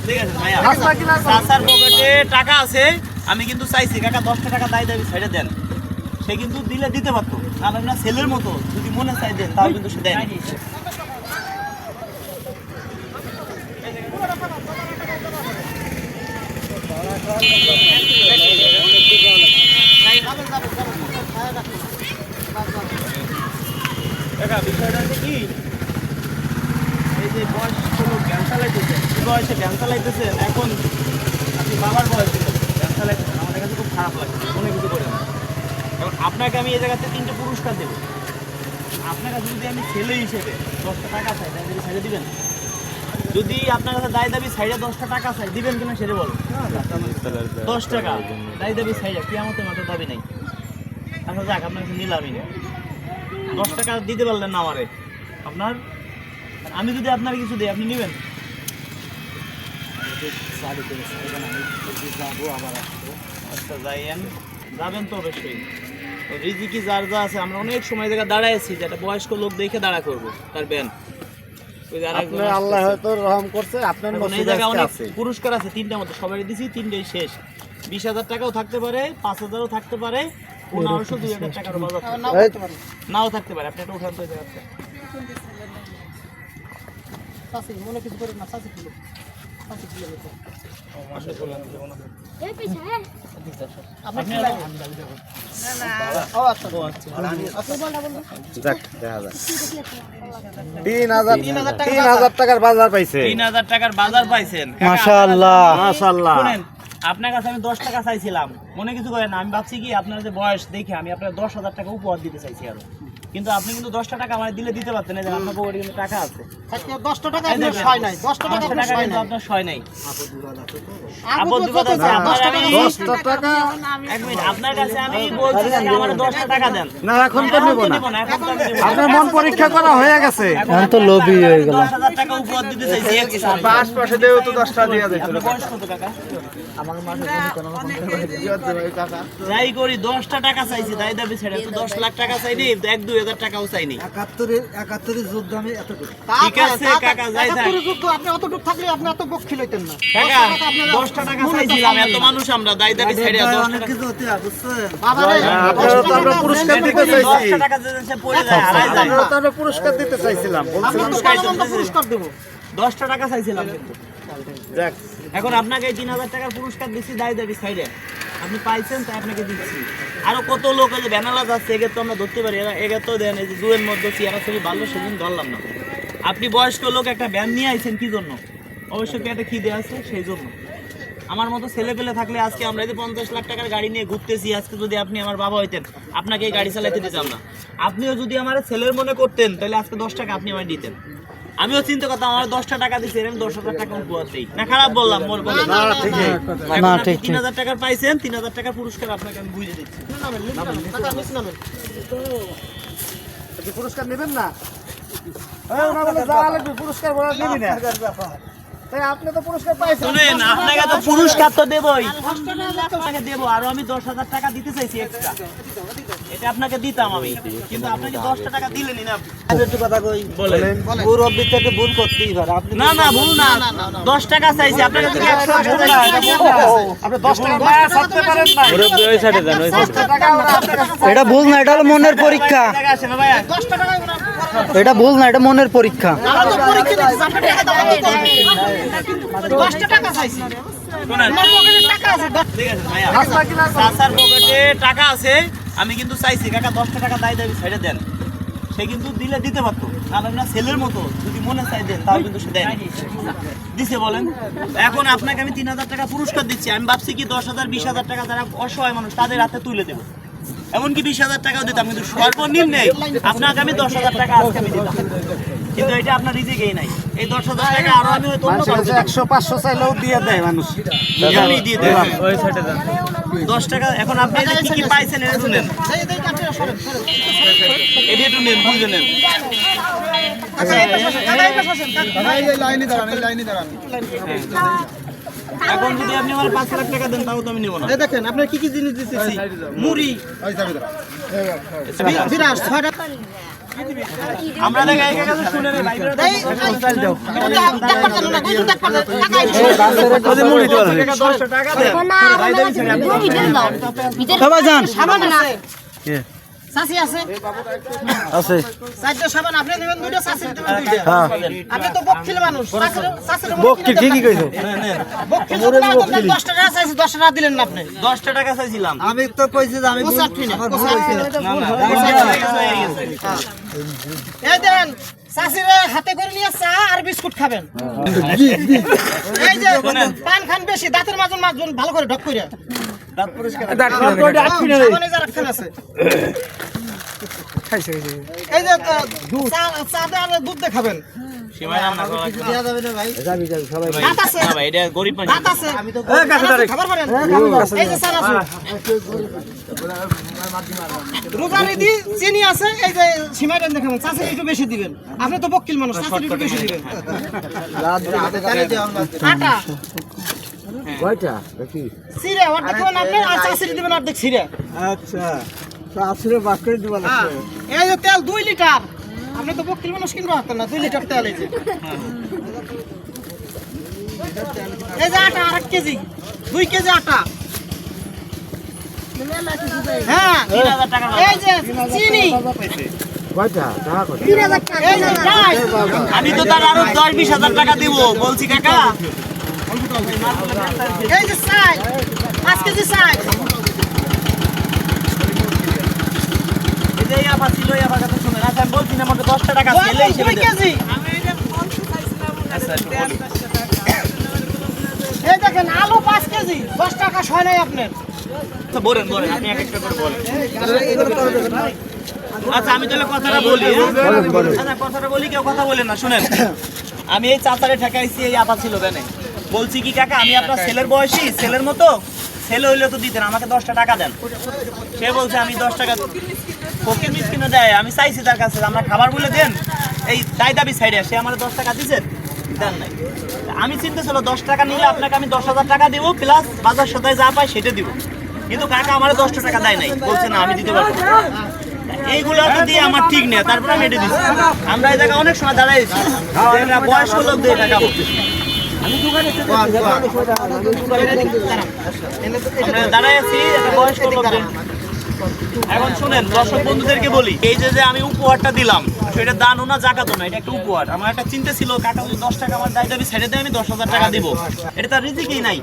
ঠিক আছে ভাইয়া, চাচার পকেটে টাকা আছে, আমি কিন্তু চাইছি কাকা 10টা টাকা দায় দাবি ছেড়ে দেন। সে কিন্তু দিলে দিতে পারতো, কারণ না ছেলের মতো যদি মনে চাই দেন তাও কিন্তু সে দেয়। বিষয়টা হচ্ছে কি, এই যে বয়স্ক লোক জ্ঞান চালাইতেছেন, বয়সে জ্ঞান চালাইতেছেন, এখন আপনি বাবার বয়সে জ্ঞান চালাইতেছেন, আমাদের কাছে খুব খারাপ লাগে, মনে কিছু করে না। এখন আপনাকে আমি এই জায়গাতে 3টে পুরস্কার দেবো। আপনার কাছে যদি আমি ছেলে হিসেবে 10টা টাকা চাই, দায় দাবি ছাইড়ে দিবেন? যদি আপনার কাছে দায় দাবি ছাইড়ে 10টা টাকা চাই, দিবেন কিনা সেটা বলো। 10 টাকা দায় দাবি ছাইড়ে কিয়ামতের মাঠে দাবি নাই। আচ্ছা যাক, আপনার কাছে নিলামই না, 10 টাকা দিতে পারলেন না আমারে, আপনার আমি যদি আপনার কিছু দিই আপনি নেবেন? আচ্ছা যাইয়েন, যাবেন তো অবশ্যই। রিজিকি যার যা আছে, আমরা অনেক সময় জায়গা দাঁড়াইছি যে একটা বয়স্ক লোক দেখে দাঁড়া করবো তার ব্যান। আল্লাহ হয়তো রহম করছে, আপনার এই জায়গায় অনেক পুরস্কার আছে 3টার মতো, সবাই দিছি 3টাই শেষ। 20,000 টাকাও থাকতে পারে, 5,000ও থাকতে পারে, 1500 2000 টাকার বাজার নাও থাকতে পারে। আপনি একটা উঠান তো জায়গাতে মনে কিছু করেন না, চাচি কিলো টাকার বাজার পাইছে। 3000 টাকার বাজার পাইছেন, মাশাআল্লাহ মাশাআল্লাহ। শুনেন, আপনার কাছে আমি 10 টাকা চাইছিলাম, মনে কিছু করেন না। আমি ভাবছি কি আপনার যে বয়স দেখে আমি আপনার 10,000 টাকা উপহার দিতে চাইছি আরো, কিন্তু আপনি কিন্তু 10টা টাকা আমার দিলে দিতে পারতেন। এই যে আপনার পকেটে কিন্তু টাকা আছে, 10টা টাকা আপনার ছয় নাই, 10টা টাকা কিন্তু আপনার ছয় নাই। আপদ বিপদ আছে, আপনার আমি 10টা টাকা এক মিনিট, আপনার কাছে আমি বলছি যে আমার 10টা টাকা দেন। না, এখন তো নেব না, এখন তো আমি নেব না। আপনার মন পরীক্ষা করা হয়ে গেছে। এখন তো লোভী হয়ে গেল। 10,000 টাকা উপহার দিতে চাইছি এক সাথে। আশপাশে দেও তো 10টা দিয়ে দেয়। আপনার বয়স কত কাকা? আমার মাসে কাকা যাই করি 10টা টাকা চাইছি, দায় দাবি ছেড়ে তো 10 লাখ টাকা চাইনি, 1-2 হাজার টাকাও চাইনি। 71 যুদ্ধ আমি এতটুকু। ঠিক আছে কাকা, যাই থাক। 71 যুদ্ধ আপনি অতটুকু থাকলে আপনি এত বক্কি লইতেন না। কাকা 10টা টাকা চাইছিলাম, এত মানুষ আমরা, দায় দাবি ছেড়ে 10টা টাকা কিছু হতে বুঝছেন বাবা রে, আপনারা তো আমরা পুরস্কার দিতে চাইছি। 10টা টাকা যে পড়ে যায় হারাই যায়। আমরা তো আমরা পুরস্কার দিতে চাইছিলাম, বলছিলাম আমরা পুরস্কার দেব। 10টা টাকা চাইছিলাম কিন্তু। যাক, এখন আপনাকে 3000 টাকার পুরস্কার দিচ্ছি দায় দাবি সাইডে, আপনি পাইছেন তাই আপনাকে দিচ্ছি। আরো কত লোক আছে ব্যানালা যাচ্ছে, এগে তো আমরা ধরতে পারি, এগে তো দেন এই যে জুয়ের মধ্যে চেয়ারা ছবি ভালো, সেদিন ধরলাম না। আপনি বয়স্ক লোক একটা ব্যান নিয়ে আইছেন কি জন্য? অবশ্যই পেটে খিদে আছে সেই জন্য। আমার মতো ছেলে পেলে থাকলে আজকে আমরা এই যে 50 লাখ টাকার গাড়ি নিয়ে ঘুরতেছি, আজকে যদি আপনি আমার বাবা হইতেন আপনাকে এই গাড়ি চালাইতে দিতাম না। আপনিও যদি আমার ছেলের মনে করতেন তাহলে আজকে 10 টাকা আপনি আমায় দিতেন। আমিও চিন্তা করতাম আমার 10টা টাকা দিচ্ছে, এরকম 10,000 টাকা উপহার দেই না, খারাপ বললাম? মোর বলে না ঠিক আছে। না, ঠিক 3000 টাকার পাইছেন, 3000 টাকার পুরস্কার আপনাকে আমি বুঝিয়ে দিচ্ছি। আপনি পুরস্কার নেবেন না? এই ওনা বলে যা লাগবে পুরস্কার বড় নেবি না। তাই আপনি তো পুরস্কার পাইছেন। শুনেন, আপনাকে তো পুরস্কার তো দেবই, আপনাকে দেবো, আরো আমি 10,000 টাকা দিতে চাইছি এক্সট্রা, এটা আপনাকে দিতাম আমি, কিন্তু আপনাকে 10টা টাকা দিলেনই না। একটু কথা কই, বলেন। মুরব্বি থেকে ভুল করতেই পারে। আপনি না না, ভুল না, 10 টাকা চাইছি আপনাকে যদি 100 টাকা আপনি 10 টাকা মায়া ছাড়তে পারেন না। ওই সাইডে দেন, ওই সাইডে। টাকা ওরা আপনার কাছে এটা ভুল না, এটা হলো মনের পরীক্ষা। টাকা আসে না ভাইয়া? 10টা টাকা এটা ভুল না, এটা মনের পরীক্ষা। আমরা তো পরীক্ষা দিচ্ছি, আপনি টাকা দাও, আপনি করবেন। 10টা টাকা চাইছি, শুনেন, আমার পকেটে টাকা আছে। ঠিক আছে ভাইয়া, চাচার পকেটে টাকা আছে, আমি কিন্তু চাইছি কাকা 10টা টাকা দায় দাবি ছেড়ে দেন। সে কিন্তু দিলে দিতে পারতো, কারণ না ছেলের মতো যদি মনে চাই দেন তাও কিন্তু সে দেয় দিছে। বলেন, এখন আপনাকে আমি 3000 টাকা পুরস্কার দিচ্ছি, আমি ভাবছি কি 10,000 20,000 টাকা যারা অসহায় মানুষ তাদের হাতে তুলে দেবো, এমনকি 20,000 টাকাও দিতাম, কিন্তু সর্বনিম্নে আপনাকে আমি 10,000 টাকা আজকে আমি দিতাম, কিন্তু এটা আপনার রিজিকেই নাই। এই 10,000 টাকা আরো আমি হয়তো অন্য কাউকে দিতাম। 100-500 চাইলেও দিয়ে দেয় মানুষ। এমনি দিয়ে দেন, ওই সাইডে দেন 10 টাকা। এখন আপনি এই যে কি কি পাইছেন এটা শুনেন, এটা একটু নেন, বুঝে নেন। এখন যদি আপনি আমার 5 লাখ টাকা দেন তাও তো আমি নেব না। এই দেখেন আপনার কি কি জিনিস দিতেছি, মুড়ি, বিরাট 6টা আমরা দেখে এই কাছে শুনে রে ভাই টাকা দে সবাই যান সাবান আছে কে? চাচি আছে আছে চারটা সাবান আপনি নেবেন দুইটা চাচি নেবেন দুইটা হ্যাঁ আপনি তো বকখিল মানুষ চাচির বককিল ঠিকই কইছো বকখিল 10 টাকা চাইছি 10 টাকা দিলেন না আপনি 10 টাকা চাইছিলাম আমি তো কইছি যে আমি এই দেন চাচির হাতে করে নিয়ে চা আর বিস্কুট খাবেন এই যে পান খান বেশি দাঁতের মাজন মাজন ভালো করে ঢক করে দাঁত পরিষ্কার সাবানে যা রাখছেন আছে এই যে চা আর দুধ দেখাবেন সীমায় রান্না করা দেয়া যাবে না ভাই ভাত আছে না ভাই এটা গরিব মানুষ ভাত আছে খাবার পারেন এই যে চাল আছে রোজারি দি চিনি আছে এই যে সীমাটা দেখাবেন চাচি একটু বেশি দিবেন আপনি তো বকিল মানুষ চাচি একটু বেশি দিবেন আটা কয়টা দেখি সিরে ওর দেখাবেন আপনি আর চাচি দিবেন অর্ধেক সিরে আচ্ছা আসলে বাস করে দিবা হ্যাঁ, এই যে তেল 2 লিটার আপনি তো বকিল মানুষ কিনতে পারতেন না 2 লিটার তেল এই যে আটা 1 কেজি 2 কেজি আটা হ্যাঁ 3000 টাকা এই যে চিনি কয়টা টাকা কত এই যে ডাল আমি তো তার আরো 10-20 হাজার টাকা দিব বলছি কাকা এই যে চাই 5 কেজি চাই এই যে আপা ছিল এই আপা কথা শুনে আচ্ছা আমি বলছি না আমাকে 10 টাকা ছেলে হিসেবে 2 দেন। কেজি আচ্ছা একটু বলি। এই দেখেন আলু 5 কেজি 10 টাকা হয় নাই আপনার আচ্ছা বলেন বলেন আপনি এক একটা করে বলেন আচ্ছা আমি তাহলে কথাটা বলি আচ্ছা কথাটা বলি কেউ কথা বলেন না শুনেন আমি এই চাচারে ঠেকাইছি এই আপা ছিল কেন বলছি কি কাকা আমি আপনার ছেলের বয়সী ছেলের মতো ছেলে হইলে তো দিতেন আমাকে 10টা টাকা দেন সে বলছে আমি 10 টাকা ফকির মিসকিনে দেয় আমি চাইছি তার কাছে আমরা খাবার বলে দেন এই দাবি সাইডে সে আমার 10 টাকা দিয়েছেন দেন নাই আমি চিন্তা ছিল 10 টাকা নিলে আপনাকে আমি 10,000 টাকা দিব প্লাস বাজার সদায় যা পাই সেটা দিব কিন্তু কাকা আমার 10 টাকা দেয় নাই বলছে না আমি দিতে পারবো না। এইগুলো তো দিয়ে আমার ঠিক নেই তারপর আমি এটা দিচ্ছি আমরা এই জায়গায় অনেক সময় দাঁড়াইছি এরা বয়স্ক লোক দিয়ে টাকা বলতেছি আমরা দাঁড়াই আছি একটা বয়স্ক লোক দিয়ে। এখন শুনেন দর্শক বন্ধুদেরকে বলি এই যে আমি উপহারটা দিলাম সেটা দানও না জাকাতও না এটা একটা উপহার আমার একটা চিন্তা ছিল কাকা যদি 10 টাকা আমার দাবি ছেড়ে দেয় আমি 10,000 টাকা দিব এটা তার রিজিকই নাই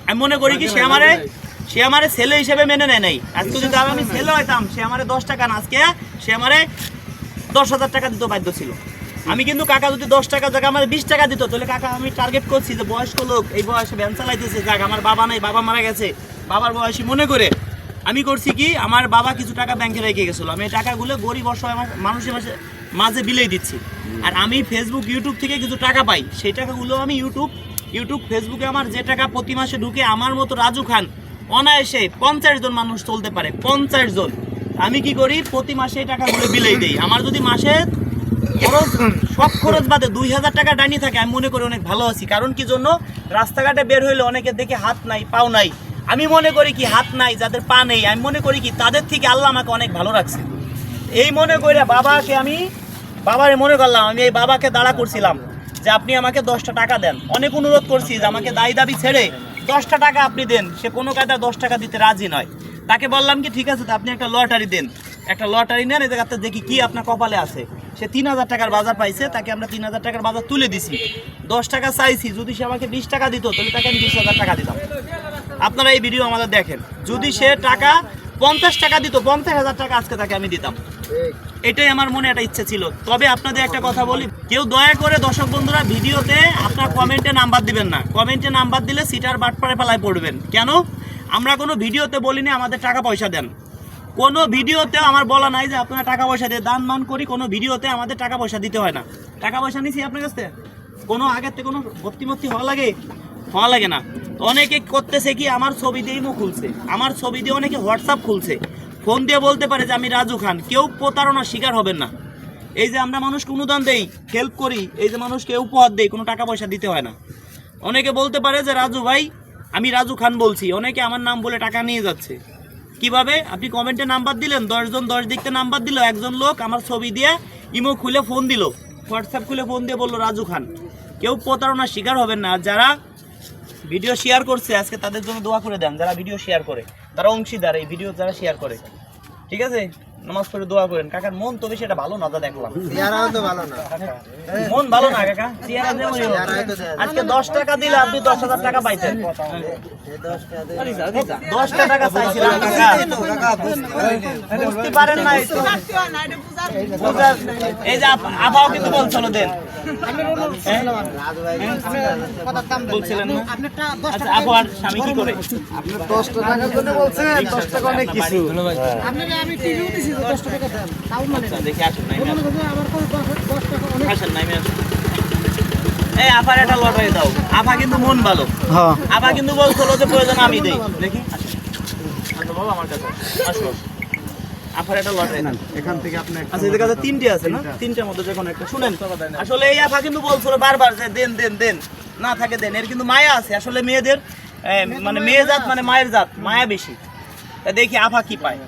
আমি মনে করি কি সে আমারে ছেলে হিসেবে মেনে নেয় নাই আজকে যদি আমি ছেলে হইতাম সে আমারে 10 টাকা না আজকে সে আমারে 10,000 টাকা দিতে বাধ্য ছিল আমি কিন্তু কাকা যদি 10 টাকা জায়গা আমার 20 টাকা দিত তাহলে কাকা আমি টার্গেট করছি যে বয়স্ক লোক এই বয়সে ভ্যান চালাইতেছে যাক আমার বাবা নাই বাবা মারা গেছে বাবার বয়সী মনে করে আমি করছি কি আমার বাবা কিছু টাকা ব্যাংকে রেখে গেছিল আমি এই টাকাগুলো গরিব অসহায় মানুষের মাঝে বিলিয়ে দিচ্ছি আর আমি ফেসবুক ইউটিউব থেকে কিছু টাকা পাই সেই টাকাগুলো আমি ইউটিউব ফেসবুকে আমার যে টাকা প্রতি মাসে ঢুকে আমার মতো রাজু খান অনায়াসে 50 জন মানুষ চলতে পারে 50 জন আমি কি করি প্রতি মাসে এই টাকাগুলো বিলিয়ে দিই আমার যদি মাসে খরচ সব খরচ বাদে 2,000 টাকা ডাইনি থাকে আমি মনে করি অনেক ভালো আছি কারণ কি জন্য রাস্তাঘাটে বের হইলে অনেকে দেখে হাত নাই পাও নাই আমি মনে করি কি হাত নাই যাদের পা নেই আমি মনে করি কি তাদের থেকে আল্লাহ আমাকে অনেক ভালো রাখছে এই মনে করে বাবারে মনে করলাম আমি এই বাবাকে দাঁড়া করছিলাম যে আপনি আমাকে 10টা টাকা দেন অনেক অনুরোধ করছি যে আমাকে দাবি ছেড়ে 10টা টাকা আপনি দেন সে কোনো কায়দায় 10 টাকা দিতে রাজি নয় তাকে বললাম কি ঠিক আছে তো আপনি একটা লটারি দেন একটা লটারি নেন এই জায়গাতে দেখি কি আপনার কপালে আছে সে 3,000 টাকার বাজার পাইছে তাকে আমরা 3,000 টাকার বাজার তুলে দিছি 10 টাকা চাইছি যদি সে আমাকে 20 টাকা দিত তাহলে তাকে আমি 20,000 টাকা দিতাম আপনারা এই ভিডিও আমাদের দেখেন যদি সে টাকা 50 টাকা দিত 50,000 টাকা আজকে তাকে আমি দিতাম এটাই আমার মনে একটা ইচ্ছে ছিল তবে আপনাদের একটা কথা বলি কেউ দয়া করে দর্শক বন্ধুরা ভিডিওতে আপনার কমেন্টে নাম্বার দিবেন না কমেন্টে নাম্বার দিলে সিটার বাটপাড়ে পালায় পড়বেন কেন আমরা কোনো ভিডিওতে বলিনি আমাদের টাকা পয়সা দেন কোনো ভিডিওতে আমার বলা নাই যে আপনারা টাকা পয়সা দিয়ে দান মান করি কোনো ভিডিওতে আমাদের টাকা পয়সা দিতে হয় না টাকা পয়সা নিছি আপনার কাছ থেকে কোনো আগের থেকে কোনো ভর্তি হওয়া লাগে না অনেকে করতেছে কি আমার ছবি দিয়েই মুখ খুলছে আমার ছবি দিয়ে অনেকে হোয়াটসঅ্যাপ খুলছে ফোন দিয়ে বলতে পারে যে আমি রাজু খান কেউ প্রতারণার শিকার হবেন না এই যে আমরা মানুষকে অনুদান দেই হেল্প করি এই যে মানুষকে উপহার দেই কোনো টাকা পয়সা দিতে হয় না অনেকে বলতে পারে যে রাজু ভাই আমি রাজু খান বলছি অনেকে আমার নাম বলে টাকা নিয়ে যাচ্ছে কিভাবে আপনি কমেন্টে নাম্বার দিলেন 10 জন 10 দিকতে নাম্বার দিল একজন লোক আমার ছবি দিয়ে ইমো খুলে ফোন দিল, হোয়াটসঅ্যাপ খুলে ফোন দিয়ে বললো রাজু খান। কেউ প্রতারণার শিকার হবেন না। আর যারা ভিডিও শেয়ার করছে আজকে তাদের জন্য দোয়া করে দেন। যারা ভিডিও শেয়ার করে তারা অংশীদার, এই ভিডিও যারা শেয়ার করে, ঠিক আছে? নামাজ পড়ে দোয়া করেন। কাকার মন তো বেশি এটা ভালো না, যা দেখলাম মন ভালো না কাকা, চেহারা যেমন আজকে 10 টাকা দিলে আপনি 10,000 টাকা পাইতেন। 10 টাকা চাইছিলাম কাকা, বুঝতে পারেন না। এই যে আপাও কিন্তু বলছিল দেন, বলছিলেন না? আপনারটা আচ্ছা, আপু আর স্বামী কি করে? আপনি 10 টাকার জন্য বলছেন, 10 টাকা অনেক কিছু। আপনারা আমি টিভিও দিছি 10 টাকা দেন তাও মানে আচ্ছা, দেখি আসুন নাই মনে করুন আমার কোন 10 টাকা অনেক আসেন নাই আসুন। এই আপার একটা লটারি দাও। আপা কিন্তু মন ভালো, হ্যাঁ আপা কিন্তু বলছিল যে প্রয়োজন আমি দেই। দেখি আসো বাবা আমার কাছে আসো। আপার একটা লটারি দেন এখান থেকে আপনি আচ্ছা, এদের কাছে 3টে আছে না? 3টার মধ্যে যখন একটা শুনেন, আসলে এই আপা কিন্তু বলছিল বারবার যে দেন দেন দেন, না থাকে দেন। এর কিন্তু মায়া আছে আসলে মেয়েদের, মানে মেয়ে জাত মানে মায়ের জাত, মায়া বেশি। তা দেখি আপা কি পায়।